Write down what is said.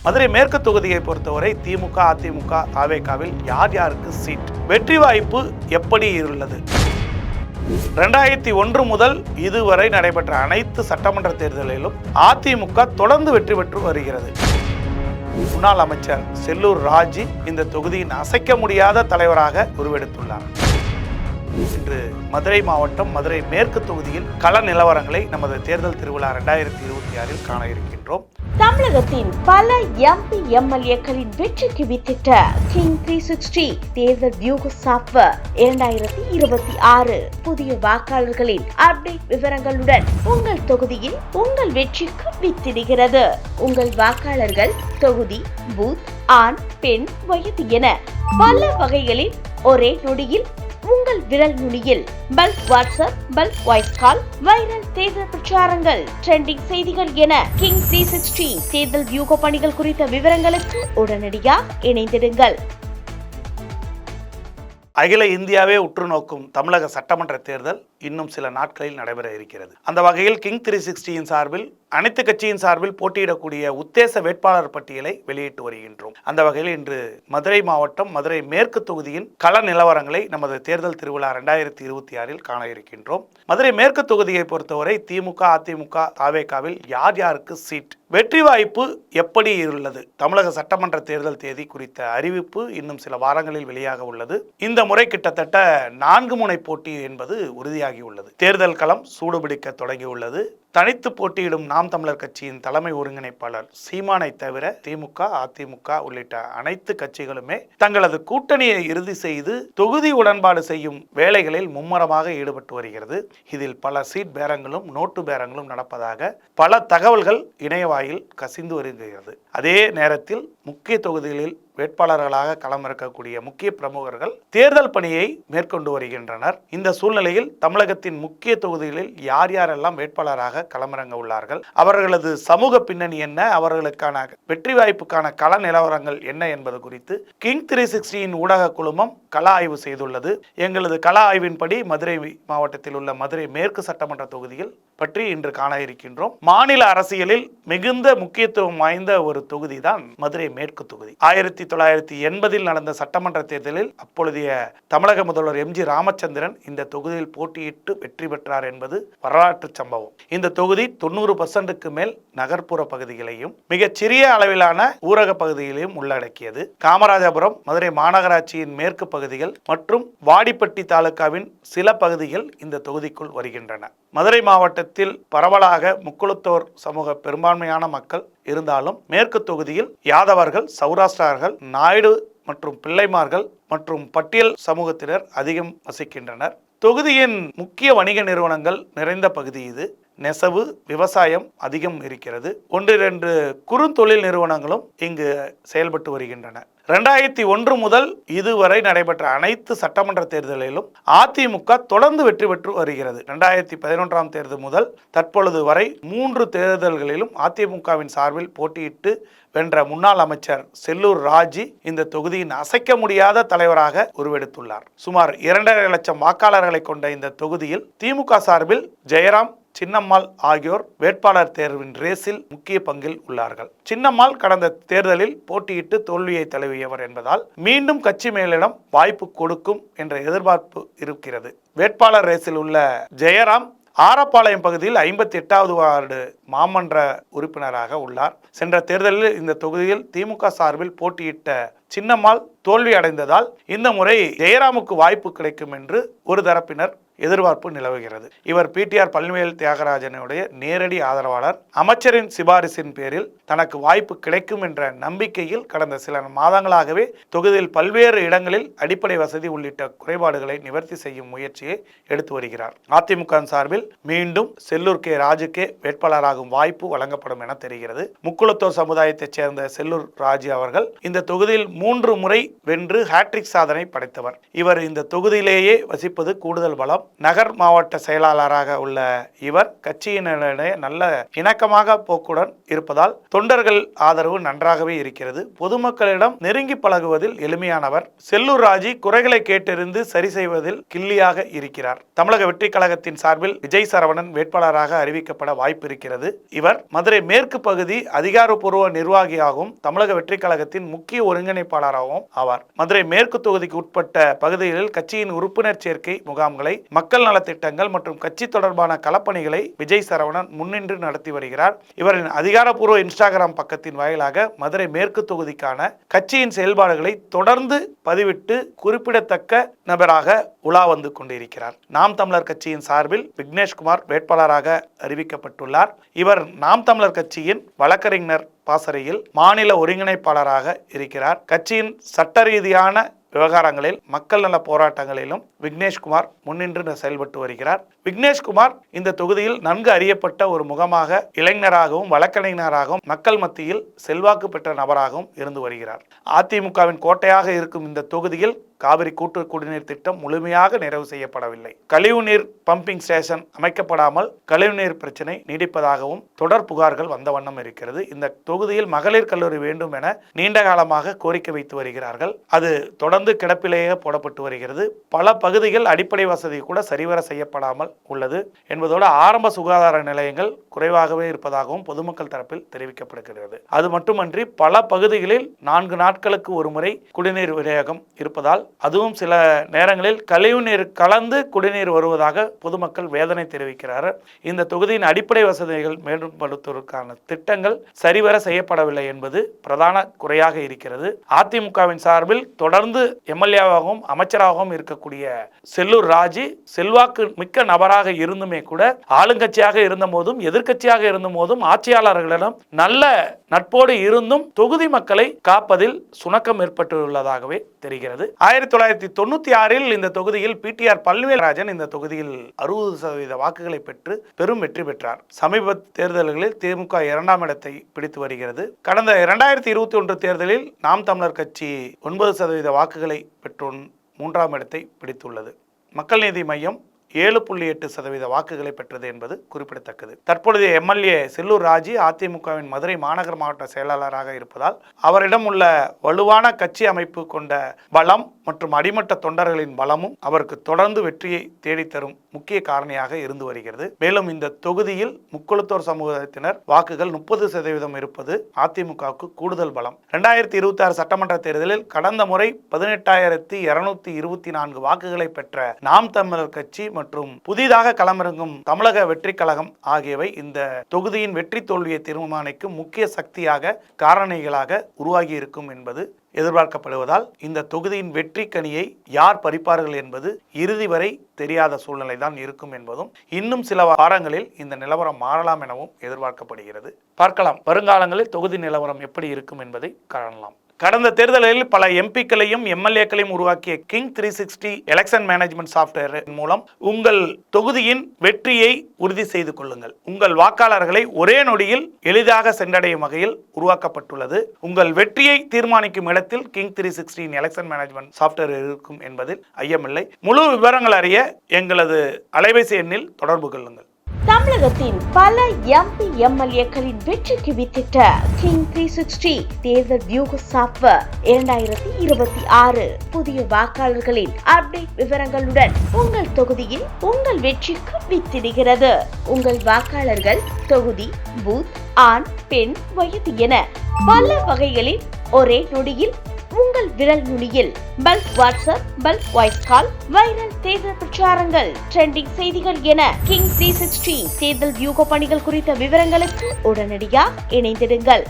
மதுரை மேற்கு தொகுதியை பொறுத்தவரை திமுக, அதிமுக, தாவேகாவில் யார் யாருக்கு சீட், வெற்றி வாய்ப்பு எப்படி உள்ளது? 2001 முதல் இதுவரை நடைபெற்ற அனைத்து சட்டமன்ற தேர்தலிலும் அதிமுக தொடர்ந்து வெற்றி பெற்று வருகிறது. முன்னாள் அமைச்சர் செல்லூர் ராஜு இந்த தொகுதியின் அசைக்க முடியாத தலைவராக உருவெடுத்துள்ளார். இன்று மதுரை மாவட்டம் மதுரை மேற்கு தொகுதியில் கள நிலவரங்களை நமது தேர்தல் திருவிழா 2026 காண இருக்கின்றோம். தமிழகத்தின் பல எம்பி எம்எல்ஏக்களின் வெற்றிக்கு வித்திட்ட கிங் 360 தேர்தல் வியூக சாப்ட்வேர் 2026 புதிய வாக்காளர்களின் அப்டேட் விவரங்களுடன் உங்கள் தொகுதியில் உங்கள் வெற்றிக்கு வித்திடுகிறது. உங்கள் வாக்காளர்கள் தொகுதி, பூத், ஆண், பெண், வயது என பல வகைகளில் ஒரே நொடியில் உங்கள் விரல் நுனியில் bulk WhatsApp, bulk voice call, viral தேர்தல் பிரச்சாரங்கள், ட்ரெண்டிங் செய்திகள் என கிங் 360 தேர்தல் வியூக பணிகள் குறித்த விவரங்களுக்கு உடனடியாக இணைந்திடுங்கள். அகில இந்தியாவே உற்று நோக்கும் தமிழக சட்டமன்ற தேர்தல் இன்னும் சில நாட்களில் நடைபெற இருக்கிறது. அந்த வகையில் கிங் 360 சார்பில் அனைத்து கட்சியின் சார்பில் போட்டியிடக்கூடிய உத்தேச வேட்பாளர் பட்டியலை வெளியிட்டு வருகின்றோம். அந்த வகையில் இன்று மதுரை மாவட்டம் மதுரை மேற்கு தொகுதியின் கள நிலவரங்களை நமது தேர்தல் திருவிழா 2026 காண இருக்கின்றோம். மதுரை மேற்கு தொகுதியை பொறுத்தவரை திமுக, அதிமுக, தாவேகாவில் யார் யாருக்கு சீட், வெற்றி வாய்ப்பு எப்படி உள்ளது? தமிழக சட்டமன்ற தேர்தல் தேதி குறித்த அறிவிப்பு இன்னும் சில வாரங்களில் வெளியாக உள்ளது. இந்த முறை கிட்டத்தட்ட 4 முனை போட்டி என்பது உறுதியாகியுள்ளது. தேர்தல் களம் சூடுபிடிக்க தொடங்கியுள்ளது. தனித்து போட்டியிடும் நாம் தமிழர் கட்சியின் தலைமை ஒருங்கிணைப்பாளர் சீமானை தவிர திமுக, அதிமுக உள்ளிட்ட அனைத்து கட்சிகளுமே தங்களது கூட்டணியை இறுதி செய்து தொகுதி உடன்பாடு செய்யும் வேலைகளில் மும்முரமாக ஈடுபட்டு வருகிறது. இதில் பல சீட் பேரங்களும் நோட்டு பேரங்களும் நடப்பதாக பல தகவல்கள் இணையவாயில் கசிந்து வருகிறது. அதே நேரத்தில் முக்கிய தொகுதிகளில் வேட்பாளர்களாக களமிறக்கக்கூடிய முக்கிய பிரமுகர்கள் தேர்தல் பணியை மேற்கொண்டு வருகின்றனர். இந்த சூழ்நிலையில் தமிழகத்தின் முக்கிய தொகுதிகளில் யார் யாரெல்லாம் வேட்பாளராக களமிறங்க உள்ளார்கள், அவர்களது சமூக பின்னணி என்ன, அவர்களுக்கான வெற்றி வாய்ப்புக்கான கள நிலவரங்கள் என்ன என்பது குறித்து கிங் 360 ஊடக குழுமம் கள ஆய்வு செய்துள்ளது. எங்களது கள ஆய்வின்படி மதுரை மாவட்டத்தில் உள்ள மதுரை மேற்கு சட்டமன்ற தொகுதியில் பற்றி இன்று காண இருக்கின்றோம். மாநில அரசியலில் மிகுந்த முக்கியத்துவம் வாய்ந்த ஒரு தொகுதி தான் மதுரை மேற்கு தொகுதி. 1980 நடந்த சட்டமன்ற தேர்தலில் அப்பொழுதைய தமிழக முதல்வர் எம்.ஜி. ராமச்சந்திரன் இந்த தொகுதியில் போட்டியிட்டு வெற்றி பெற்றார் என்பது வரலாற்று சம்பவம். இந்த தொகுதி 90% மேல் நகர்ப்புற பகுதிகளையும் மிகச்சிறிய அளவிலான ஊரக பகுதிகளையும் உள்ளடக்கியது. காமராஜபுரம், மதுரை மாநகராட்சியின் மேற்கு பகுதிகள் மற்றும் வாடிப்பட்டி தாலுகாவின் சில பகுதிகள் இந்த தொகுதிக்குள் வருகின்றன. மதுரை மாவட்டத்தில் பரவலாக முக்குளத்தோர் சமூக பெரும்பான்மையான மக்கள் இருந்தாலும் மேற்கு தொகுதியில் யாதவர்கள், சௌராஷ்டிரர்கள், நாயுடு மற்றும் பிள்ளைமார்கள் மற்றும் பட்டியல் சமூகத்தினர் அதிகம் வசிக்கின்றனர். தொகுதியின் முக்கிய வணிக நிறுவனங்கள் நிறைந்த பகுதி இது. நெசவு, விவசாயம் அதிகம் இருக்கிறது. 1-2 குறுந்தொழில் நிறுவனங்களும் இங்கு செயல்பட்டு வருகின்றன. 2001 முதல் இதுவரை நடைபெற்ற அனைத்து சட்டமன்ற தேர்தலிலும் அதிமுக தொடர்ந்து வெற்றி பெற்று வருகிறது. 2011 தேர்தல் முதல் தற்பொழுது வரை 3 தேர்தல்களிலும் அதிமுகவின் சார்பில் போட்டியிட்டு வென்ற முன்னாள் அமைச்சர் செல்லூர் ராஜு இந்த தொகுதியின் அசைக்க முடியாத தலைவராக உருவெடுத்துள்ளார். சுமார் 2.5 லட்சம் வாக்காளர்களை கொண்ட இந்த தொகுதியில் திமுக சார்பில் ஜெயராம், சின்னம்மாள் ஆகியோர் வேட்பாளர் தேர்வின் ரேஸில் முக்கிய பங்கில் உள்ளார்கள். சின்னம்மாள் கடந்த தேர்தலில் போட்டியிட்டு தோல்வியை தழுவியவர் என்பதால் மீண்டும் கட்சி மேலிடம் வாய்ப்பு கொடுக்கும் என்ற எதிர்பார்ப்பு இருக்கிறது. வேட்பாளர் ரேஸில் உள்ள ஜெயராம் ஆரப்பாளையம் பகுதியில் 58வது வார்டு மாமன்ற உறுப்பினராக உள்ளார். சென்ற தேர்தலில் இந்த தொகுதியில் திமுக சார்பில் போட்டியிட்ட சின்னம்மாள் தோல்வி அடைந்ததால் இந்த முறை ஜெயராமுக்கு வாய்ப்பு கிடைக்கும் என்று ஒரு தரப்பினர் எதிர்பார்ப்பு நிலவுகிறது. இவர் பிடிஆர் பழனிவேல் தியாகராஜனுடைய நேரடி ஆதரவாளர். அமைச்சரின் சிபாரிசின் பேரில் தனக்கு வாய்ப்பு கிடைக்கும் என்ற நம்பிக்கையில் கடந்த சில மாதங்களாகவே தொகுதியில் பல்வேறு இடங்களில் அடிப்படை வசதி உள்ளிட்ட குறைபாடுகளை நிவர்த்தி செய்யும் முயற்சியை எடுத்து வருகிறார். அதிமுக சார்பில் மீண்டும் செல்லூர் கே ராஜுக்கே வேட்பாளராகும் வாய்ப்பு வழங்கப்படும் என தெரிகிறது. முக்குளத்தோர் சமுதாயத்தைச் சேர்ந்த செல்லூர் ராஜு அவர்கள் இந்த தொகுதியில் 3 முறை வென்று ஹேட்ரிக் சாதனை படைத்தவர். இவர் இந்த தொகுதியிலேயே வசிப்பது கூடுதல் பலம். நகர் மாவட்ட செயலாளராக உள்ள இவர் கட்சியினரிடையே நல்ல இணக்கமாக போக்குடன் இருப்பதால் தொண்டர்கள் ஆதரவு நன்றாகவே இருக்கிறது. பொதுமக்களிடம் நெருங்கி பழகுவதில் எளிமையானவர். செல்லூர் ராஜி குறைகளை கேட்டறிந்து சரி செய்வதில் கில்லியாக இருக்கிறார். தமிழக வெற்றி கழகத்தின் சார்பில் விஜய் சரவணன் வேட்பாளராக அறிவிக்கப்பட வாய்ப்பு இருக்கிறது. இவர் மதுரை மேற்கு பகுதி அதிகாரப்பூர்வ நிர்வாகியாகவும் தமிழக வெற்றி கழகத்தின் முக்கிய ஒருங்கிணைப்பாளராகவும் ஆவார். மதுரை மேற்கு தொகுதிக்கு உட்பட்ட பகுதிகளில் கட்சியின் உறுப்பினர் சேர்க்கை முகாம்களை, மக்கள் நலத்திட்டங்கள் மற்றும் கட்சி தொடர்பான களப்பணிகளை விஜய் சரவணன் முன்னின்று நடத்தி வருகிறார். இவரின் அதிகாரப்பூர்வ இன்ஸ்டாகிராம் பக்கத்தின் வாயிலாக மதுரை மேற்கு தொகுதிக்கான கட்சியின் செயல்பாடுகளை தொடர்ந்து பதிவிட்டு குறிப்பிடத்தக்க நபராக உலா வந்து கொண்டிருக்கிறார். நாம் தமிழர் கட்சியின் சார்பில் விக்னேஷ்குமார் வேட்பாளராக அறிவிக்கப்பட்டுள்ளார். இவர் நாம் தமிழர் கட்சியின் வழக்கறிஞர் பாசறையில் மாநில ஒருங்கிணைப்பாளராக இருக்கிறார். கட்சியின் சட்ட ரீதியான விவகாரங்களில், மக்கள் நல போராட்டங்களிலும் விக்னேஷ்குமார் முன்னின்று செயல்பட்டு வருகிறார். விக்னேஷ்குமார் இந்த தொகுதியில் நன்கு அறியப்பட்ட ஒரு முகமாக, இளைஞராகவும் வழக்கறிஞராகவும் மக்கள் மத்தியில் செல்வாக்கு பெற்ற நபராகவும் இருந்து வருகிறார். அதிமுகவின் கோட்டையாக இருக்கும் இந்த தொகுதியில் காவிரி கூட்டு குடிநீர் திட்டம் முழுமையாக நிறைவு செய்யப்படவில்லை. கழிவுநீர் பம்பிங் ஸ்டேஷன் அமைக்கப்படாமல் கழிவுநீர் பிரச்சனை நீடிப்பதாகவும் தொடர் புகார்கள் வந்த வண்ணம் இருக்கிறது. இந்த தொகுதியில் மகளிர் கல்லூரி வேண்டும் என நீண்ட காலமாக கோரிக்கை வைத்து வருகிறார்கள். அது தொடர்ந்து கிடப்பிலேயே போடப்பட்டு வருகிறது. பல பகுதிகள் அடிப்படை வசதி கூட சரிவர செய்யப்படாமல் உள்ளது என்பதோடு ஆரம்ப சுகாதார நிலையங்கள் குறைவாகவே இருப்பதாகவும் பொதுமக்கள் தரப்பில் தெரிவிக்கப்படுகிறது. அது மட்டுமன்றி பல பகுதிகளில் 4 நாட்களுக்கு ஒரு முறை குடிநீர் விநியோகம் இருப்பதால், அதுவும் சில நேரங்களில் கழிவுநீர் கலந்து குடிநீர் வருவதாக பொதுமக்கள் வேதனை தெரிவிக்கிறார்கள். இந்த தொகுதியின் அடிப்படை வசதிகள் மேம்படுத்துவதற்கான திட்டங்கள் சரிவர செய்யப்படவில்லை என்பது பிரதான குறையாக இருக்கிறது. அதிமுகவின் சார்பில் தொடர்ந்து எம்எல்ஏவாகவும் அமைச்சராகவும் இருக்கக்கூடிய செல்லூர் ராஜி செல்வாக்கு மிக்க நபராக இருந்துமே கூட, ஆளுங்கட்சியாக இருந்த போதும் எதிர்க்கட்சியாக இருந்த போதும் ஆட்சியாளர்களிடம் நல்ல நட்போடு இருந்தும் தொகுதி மக்களை காப்பதில் சுணக்கம் ஏற்பட்டுள்ளதாகவே தெரிகிறது. 1996 இந்த தொகுதியில் பிடிஆர் பழனிவேல்ராஜன் இந்த தொகுதியில் 60% வாக்குகளை பெற்று பெரும் வெற்றி பெற்றார். சமீப தேர்தல்களில் திமுக 2ஆம் இடத்தை பிடித்து வருகிறது. கடந்த 2021 தேர்தலில் நாம் தமிழர் கட்சி 9% வாக்குகளை பெற்று 3ஆம் இடத்தை பிடித்துள்ளது. மக்கள் நீதி மையம் 7.8% வாக்குகளை பெற்றது என்பது குறிப்பிடத்தக்கது. தற்பொழுதைய எம்எல்ஏ செல்லூர் ராஜி அதிமுகவின் மதுரை மாநகர மாவட்ட செயலாளராக இருப்பதால் அவரிடம் உள்ள வலுவான கட்சி அமைப்பு கொண்ட பலம் மற்றும் அடிமட்ட தொண்டர்களின் பலமும் அவருக்கு தொடர்ந்து வெற்றியை தேடித்தரும் முக்கிய காரணியாக இருந்து வருகிறது. மேலும் இந்த தொகுதியில் முக்குளத்தோர் சமூகத்தினர் வாக்குகள் 30% இருப்பது அதிமுகவுக்கு கூடுதல் பலம். 2026 சட்டமன்ற தேர்தலில் கடந்த முறை 18,224 வாக்குகளை பெற்ற நாம் தமிழர் கட்சி மற்றும் புதிதாக களமிறங்கும் தமிழக வெற்றி கழகம் ஆகியவை இந்த தொகுதியின் வெற்றி தோல்வியை தீர்மானிக்கும் முக்கிய சக்தியாக, காரணிகளாக உருவாகி இருக்கும் என்பது எதிர்பார்க்கப்படுவதால் இந்த தொகுதியின் வெற்றி கனியை யார் பறிப்பார்கள் என்பது இறுதி வரை தெரியாத சூழ்நிலை தான் இருக்கும் என்பதும், இன்னும் சில வாரங்களில் இந்த நிலவரம் மாறலாம் எனவும் எதிர்பார்க்கப்படுகிறது. பார்க்கலாம் வருங்காலங்களில் தொகுதி நிலவரம் எப்படி இருக்கும் என்பதை காணலாம். கடந்த தேர்தலில் பல எம்பிக்களையும் எம்எல்ஏக்களையும் உருவாக்கிய கிங் 360 எலெக்ஷன் மேனேஜ்மெண்ட் சாஃப்ட்வேர் மூலம் உங்கள் தொகுதியின் வெற்றியை உறுதி செய்து கொள்ளுங்கள். உங்கள் வாக்காளர்களை ஒரே நொடியில் எளிதாக சென்றடையும் வகையில் உருவாக்கப்பட்டுள்ளது. உங்கள் வெற்றியை தீர்மானிக்கும் இடத்தில் கிங் 360 எலெக்ஷன் மேனேஜ்மெண்ட் சாஃப்ட்வேர் இருக்கும் என்பதில் ஐயமில்லை. முழு விவரங்கள் அறிய எங்களது அலைபேசி எண்ணில் தொடர்பு கொள்ளுங்கள். தமிழகத்தின் பல எம்பி எம்எல்ஏக்களின் வெற்றிக்கு வித்திட்ட கிங் 360 தேர்தல் வியூக சாஃப்ட்வேர் 2026 புதிய வாக்காளர்களின் அப்டேட் விவரங்களுடன் உங்கள் தொகுதியில் உங்கள் வெற்றிக்கு வித்திடுகிறது. உங்கள் வாக்காளர்கள் தொகுதி, பூத், ஆண், பெண், வயது என பல வகைகளில் ஒரே நொடியில் உங்கள் விரல் நுனியில் bulk WhatsApp, bulk voice call, viral தேர்தல் பிரச்சாரங்கள், ட்ரெண்டிங் செய்திகள் என கிங் 360 தேர்தல் வியூக பணிகள் குறித்த விவரங்களுக்கு உடனடியாக இணைந்திடுங்கள்.